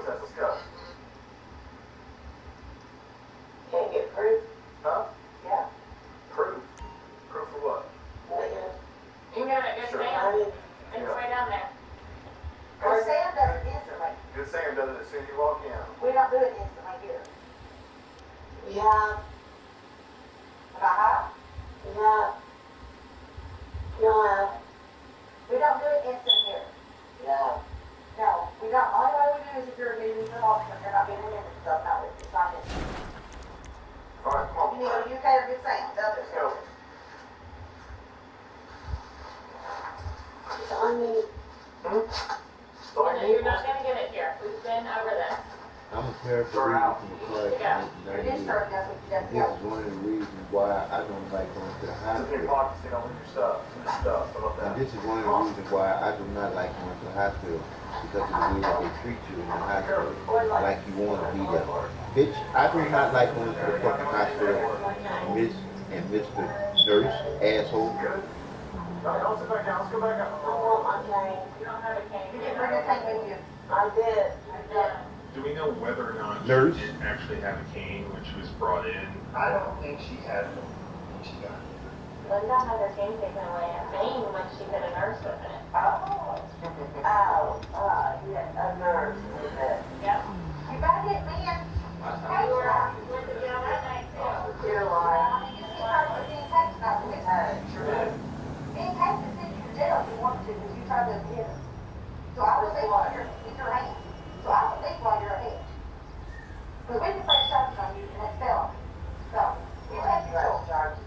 photo test. Let's go. Can't get proof? Huh? Yeah. Proof? Proof for what? You got it, good Sam. It's way down there. Good Sam does it instantly. Good Sam does it as soon as you walk in. We don't do it instantly here. Yeah. Uh-huh. Yeah. No. We don't do it instant here. No. No, we don't. The only way we do is if you're getting the officer, you're not getting in and stuff. No, it's not instant. All right, come on. You need to go to UK or Good Sam. Let's go. It's on me. So I You're not gonna get it here. We've been over this. I'm a paraplegic from the class. It is her, that's what you have to This go. is one of the reasons why I don't like going to the It's in your hospital. pockets, you don't leave your stuff. Your stuff. How about And that? this is one of the reasons why I do not like going to the hospital, because of the way that they treat you in the hospital, like you want to be there. Bitch, I do not like going to the fucking hospital, Miss and Mr. Nurse, asshole. Good. All right, don't sit back down. Let's go back up. I want my cane. You don't have a cane. You didn't bring a cane with you. I did. Do we know whether or not Nurse? she did actually have a cane when she was brought in? I don't think she had it when she got here. Linda had her cane taken away at Maine when she hit a nurse with it. Yeah, a nurse with it. Yep. You better get me in. Hey, You went to jail that night too. You're lying. You started being taxed not to get her. Sure did. Being taxed to send you to jail if you want to, because you tried to get her. So I would think while you're in your hand. So I would think while you're ahead. Because we can place charges on you and that's felony. So, you take your charges.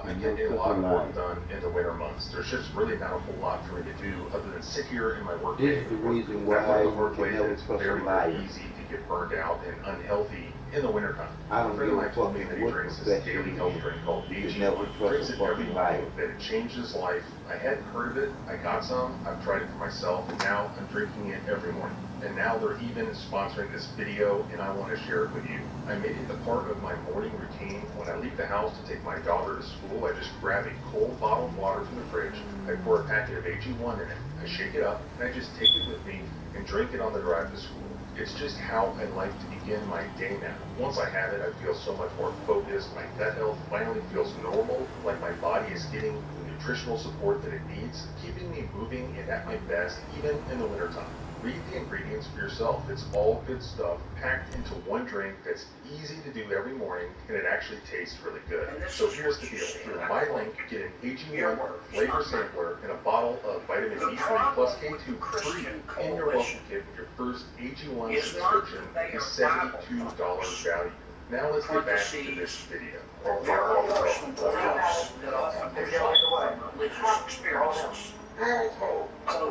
I get a lot of work done in the winter months. There's just really not a whole lot for me to do other than sit here in my work day. This is the reason That's why one of the you work can ways never that's trust a very, liar. very easy to get burned out and unhealthy in the wintertime. I don't A friend of give a mine told me fuck that he what drinks this profession daily you health in. drink called You Weazel. can never trust Drinks a it every fucking morning, liar. that it changed his life. I hadn't heard of it. I got some. I've tried it for myself, and now I'm drinking it every morning. And now they're even sponsoring this video, and I want to share it with you. I made it a part of my morning routine. When I leave the house to take my daughter to school, I just grab a cold bottle of water from the fridge. I pour a packet of AG1 in it. I shake it up, and I just take it with me and drink it on the drive to school. It's just how I like to begin my day now. Once I have it, I feel so much more focused. My gut health finally feels normal, like my body is getting the nutritional support that it needs, keeping me moving and at my best, even in the wintertime. Read the ingredients for yourself. It's all good stuff packed into one drink that's easy to do every morning, and it actually tastes really good. So here's the deal. Through my link, get an AG1 flavor sampler and a bottle of vitamin D3 plus K2 free in your welcome kit with your first AG1 subscription is $72 value. Now let's get back to this video. Get out of the way.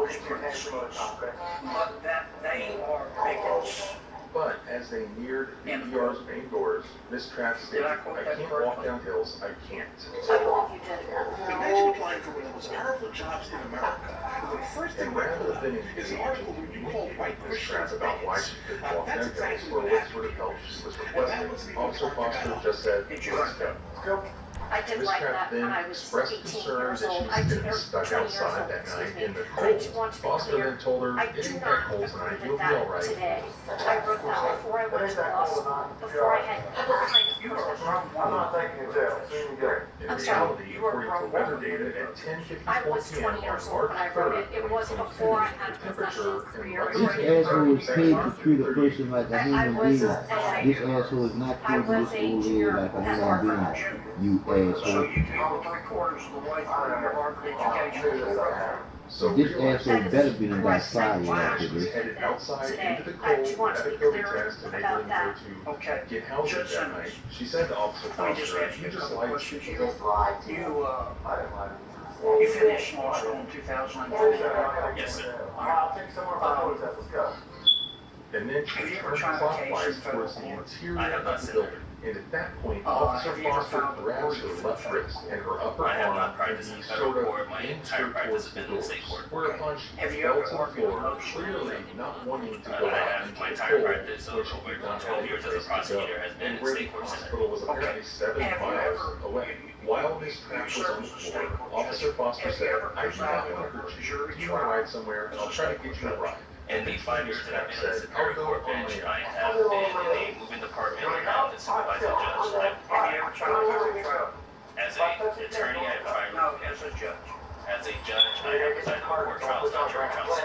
Experiences. But that they are victims. But as they neared the ER's main doors, Miss Trapp stated, I can't walk down hills, I can't. Imagine applying for one of the most powerful jobs in America. The first thing And rather than is an article you call White Miss Trapp Christians about why she couldn't walk down hills or what sort of help she was requesting, Officer Foster just said, let's go. Let's go. I did Miss like Trapp that when then I was expressed 18 concern years that she old. was getting stuck outside that night in the cold. Foster then told her, I it do ain't not that cold agree tonight, with you'll be that alright. today. I wrote that before I went to law school, before I had any kind of professional. I'm not taking you to jail. Soon you go. In I'm sorry, reality, you were according to wrong. weather data, at I 10:54 was p.m. 20 years on old March when I wrote 3rd, it. It wasn't before I had the temperature possessions in 3 years This ago. asshole is paid to treat a person like a I human was being. a- This asshole is not treating this old lady like a human being. You So asshole. you deal with 3/4 of the way through your Harvard education. So This realize asshole better be done by Correct. fire Wow, after she was this. headed outside Today. into the I cold, do want to had a be COVID clear test about enabling her that. to Okay. get housed Judge that Simmons. night. She said to Officer Let me just Foster, ask you you a just couple lied. questions. You just lied to me. I didn't lie. You finished law school in 2003. Yes, sir. I'll take you somewhere for a photo test. Let's go. And then she Have you ever turned tried a case clockwise in federal towards the court? interior of the building. And at that point, Officer have you ever Foster filed a grabs her court left case? wrist and her upper I have arm not and practiced he in federal sort court. of My yanked entire her practice towards has the been in door, state court. whereupon she Have you fell ever to the worked in floor, emotional clearly not wanting to I go out have into my the entire cold, practice which of she did over not 12 have a years as a place to go, prosecutor has been and in where state the court center. hospital was apparently 7 Have you miles ever- away. While Miss Trapp was on the floor, Officer Foster said, I do not want to hurt you. Do you want to ride somewhere? I'll try to get you a ride. In the 5 years that I've been on the said, Superior Court bench, I have been in a moving department and I'm the supervising judge. Have you ever tried to trial? As an attorney, I've tried. No, as a judge. As a judge, I have presided over court trials, not jury trials.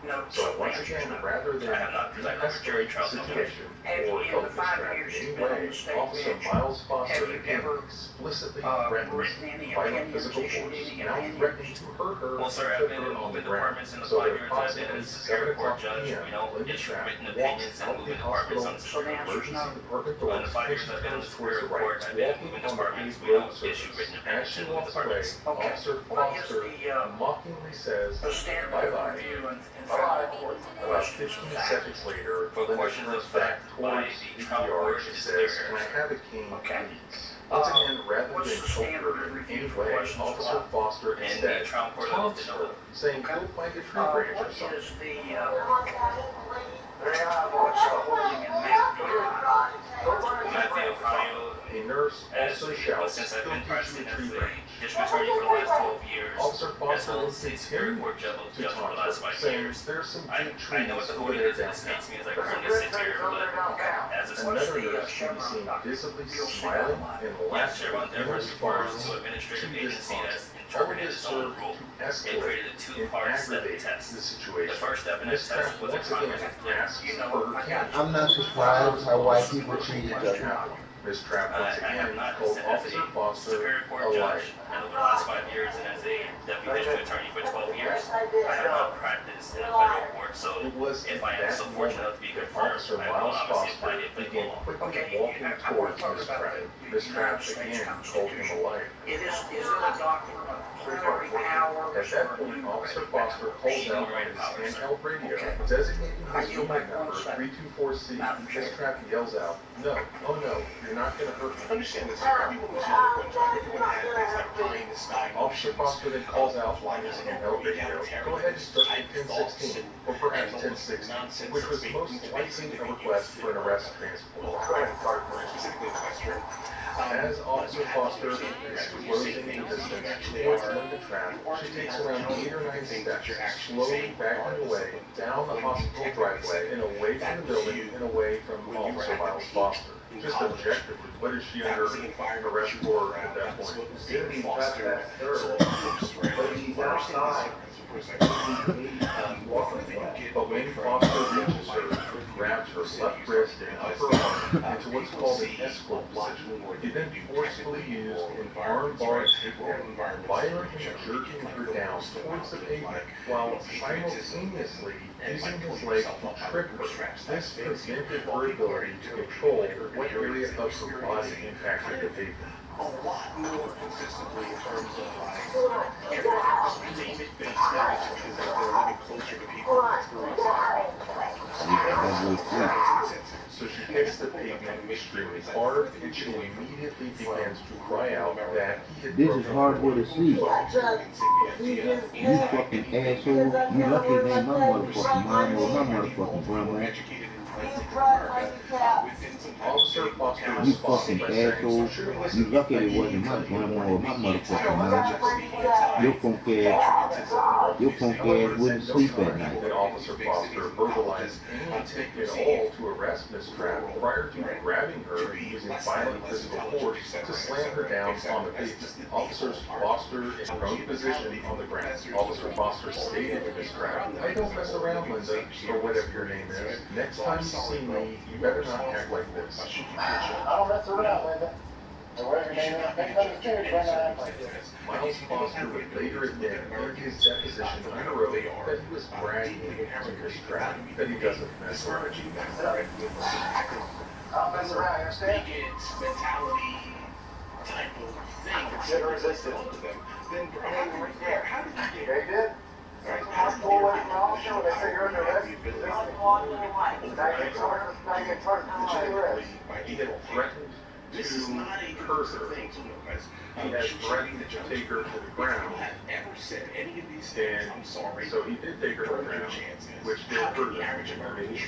No. So once again, rather than I have not presided over jury trials. situation Have or you, in help the 5 distract years in you've any been on way, the state Officer bench, Miles Foster have you again ever, explicitly written threatens any violent opinions, physical issued force, any now opinions? threatening to hurt her Well, sir, and I've put been her in on the moving ground. departments in the So 5 that years I've been approximately as a Superior 7 Court o'clock judge. p.m., We don't Linda issue Trapp written walks opinions in out the moving departments hospital on the Superior Court. emergency department In doors the 5 years and I've been in the turns towards Superior the right, Court, I've been in walking moving on the departments. paved We don't road issue written surface. As opinions she in moving walks away, departments. Okay. Officer What is Foster mockingly says, the standard bye-bye. of review in federal court? About 15 seconds later, For Linda portions turns of back fact by towards the the trial ER court and is says, clear. "Can I have a cane, Okay. please?" Once again, rather What's than the choke standard her of in review any for way, questions of Officer law? Foster And the instead trial court taunts left it her, open. saying, "Go find a tree branch or What something." is the, what's the holding in Matthew, Ohio? Matthew, Ohio, A nurse as also well, shouts, since I've "Go been get practicing you a as tree a branch." district attorney for the last 12 years, Officer as Foster well then as a Superior Court judge to for the taunt last her, 5 saying, years. "There's some I good trees know what the over holding there is, and it downtown." escapes me as I currently sit here, but as a What's Another the, nurse can be Chevron seen doctor? visibly You'll see smiling that. and yes, laughing Chevron in Deference refers response to an administrative to this agency taunt. that's All of interpreted this its own served rule. to It escalate created a and two-part step aggravate test. the The situation. first step in that Miss test Trapp was a once again comprehensive asks You know, for her I cane. got I'm not surprised how white people treat each other. Miss Trapp once I have again not called as a Officer Foster Superior a Court liar. judge and over the last 5 years and as a deputy district attorney for 12 years, I have not practiced in a federal court, so It was if at I am that so fortunate enough moment to be that confirmed, Officer I will Miles obviously apply Foster the applicable began law. quickly Okay, walking I want towards to talk Miss about Trapp. the Miss Trapp United States again called him a Constitution. liar. Is it a doctrine of plenary power? At that point, Officer Foster calls out on his handheld radio, designating his unit number 324C. Miss Trapp yells out, "No, oh no, you're not going to hurt me." Understand this, everyone was on the contract, everyone had things like pine, the sky, Officer Foster then calls out on his handheld radio, "Go ahead and start at 1016, or perhaps 1060, which was most likely a request for an arrest transport." specifically the Western. As Officer Foster is closing the distance towards Linda Trapp, she takes around 8 or 9 steps, slowly backing away down the hospital driveway and away from the building and away from Officer Miles Foster. Just objectively, what is she under arrest for at that point? But he's outside. But when Foster reaches her, grabs her left wrist and upper arm into what's called an escort position, he then forcefully used an arm-bar takedown, violently jerking her down towards the pavement while simultaneously using his leg to trip her. This prevented her ability to control what area of her body impacted the pavement. A lot more consistently in terms of like entertainment-based methods because they're living closer to people and experiencing. So she hits the pavement extremely hard, and she immediately begins to cry out that he had This is hard for to see. You fucking asshole. You lucky it ain't my motherfucking mom or my motherfucking grandma. Officer Foster You responds fucking by saying, asshole. "Sure, listen, You lucky it wasn't my grandma or my motherfucking mom. Your punk ass wouldn't sleep at night." Then Officer Foster verbalized any intent at all to arrest Miss Trapp prior to grabbing her and using violent physical force to slam her down on the pavement. Officers Foster in prone position on the ground. Officer Foster stated to Miss Trapp, "I don't mess around, Linda, or whatever your name is. Next time you see me, you better not act like this." I don't mess around, Linda. Or whatever your name is. Next time you see me, you better not act like this. Miles Foster would later admit in his deposition under oath that he was bragging to Miss Trapp that he doesn't mess around. I don't mess around, you understand? Mentality type of thing. Consider resistance. Then how did you Okay, did? I'm full away from my officer when they say you're under arrest. Now you get charged, now you get charged with the arrest. He had threatened to hurt her. He had threatened to take her to the ground. And so he did take her to the ground, which did hurt her. I mean, he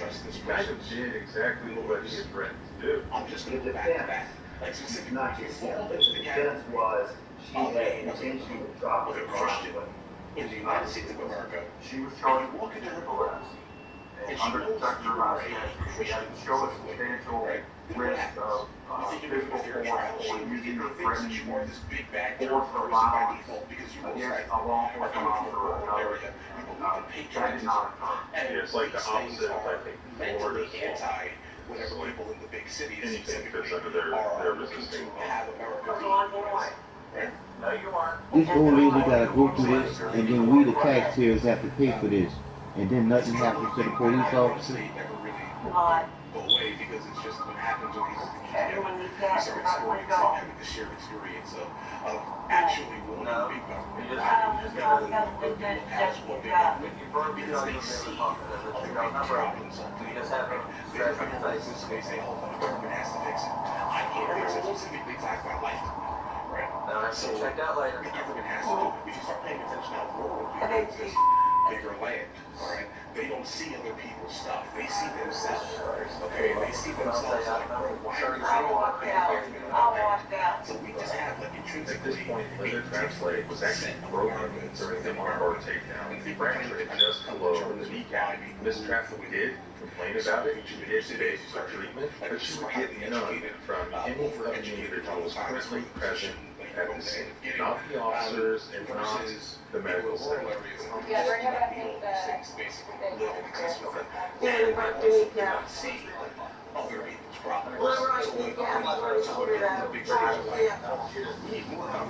kind of did exactly what he had threatened to do. I'm just going to go back to that. Like specifically, Not just that. The defense was she had intention to drop her Christian in the United States of America. She was And charged you walk into her with arrest. underprotected about it. We had to show a substantial risk of physical force or using or threatening force or violence against a law enforcement officer or another. That did not occur. Yeah, it's like the opposite of, I think, Florida. Whatever people in the big cities Anything fits under their resisting. No, you aren't. This old lady gotta go through this, and then we, the taxpayers, have to pay for this, and then nothing happens to the police officer. Go away because it's just what happens when you start experiencing the shared experience of actually wanting big government. You just got to look past what big government because they see other big problems. You just have to They say, oh, the government has to fix it. I can't fix it specifically because my life. Right? So check that later. The government has to do it. If you start paying attention to how rural people exist, bigger land, all right? They don't see other people's stuff. They see themselves. Okay? They see themselves like, why are you so we just have like intrinsic. At this point, Linda Translate was actually broken during the Marbar takedown. Fractured just below the kneecap. Miss Traffic did complain about it. She did beg for treatment, but she would get none from any of the individuals currently present at the scene. Not the officers and not the medical staff. Yeah, bring it back in Other people's property.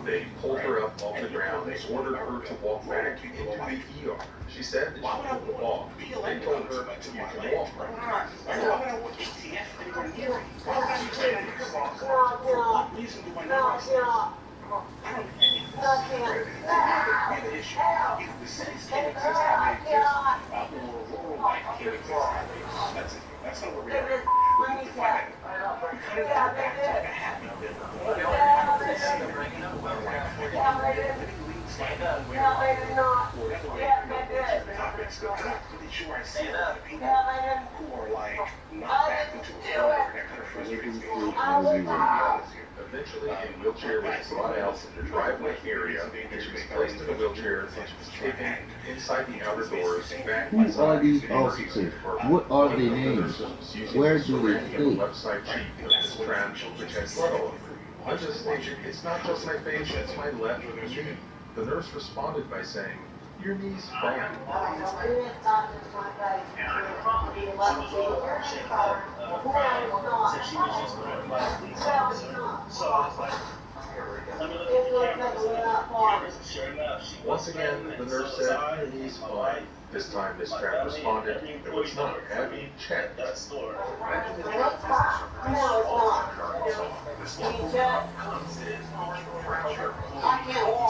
They pulled her up off the ground. They ordered her to walk back into the ER. She said that she couldn't walk. They told her, you can walk. Why would I want ATF anywhere near me? Why would I be trying to for what reason do I need myself? I don't think it's the issue. Either the cities can't exist how they exist, or rural life can't exist how they exist. That's it. That's not what we are. We kind of got back to like a happy topics, but I'm not really sure I see a lot of people who are like not back into a corner that kind of frustrates me. Eventually, a wheelchair was brought out in the driveway area, and she was placed in a wheelchair and she was taken inside the outer doors back Who are these officers? What are their names? Where do they the stay? website cheek of this trap, which has blood all over. I'm just thinking, it's not just my face, it's my left knee. The nurse responded by saying, your knee's fine. Once again, the nurse said, your knee's fine. This time, Miss Trap responded, no, it's not. Have you checked?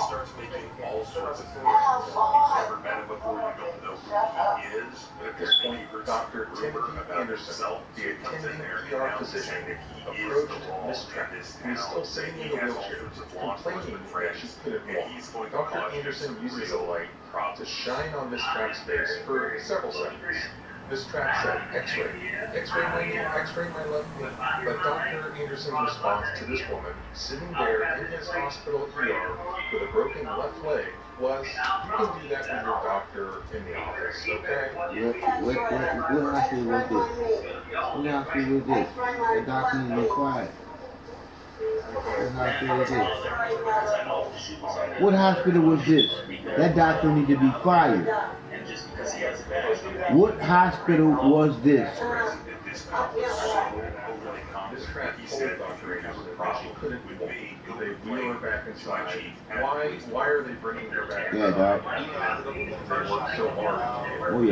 Starts making all sorts of noises. You've never met him before, you don't know who he is. At this point, Dr. Timothy Anderson, the attending ER physician, approached Miss Trap, who is still sitting in the wheelchair, complaining that she couldn't walk. Dr. Anderson uses a light to shine on Miss Trap's face for several seconds. Miss Trap said, X-ray. X-ray my knee, X-ray my left knee. But Dr. Anderson's response to this woman, sitting there in his hospital ER with a broken left leg, was, you can do that with your doctor in the office, okay? What hospital was this? What hospital was this? The doctor needs to be quiet. What hospital was this? What hospital was this? That doctor needs to be fired. What hospital was this? Miss Trap told Dr. Anderson that she couldn't walk. They wheel her back inside. Why are they bringing her back Yeah, inside? doc. They worked so hard. Oh, yeah.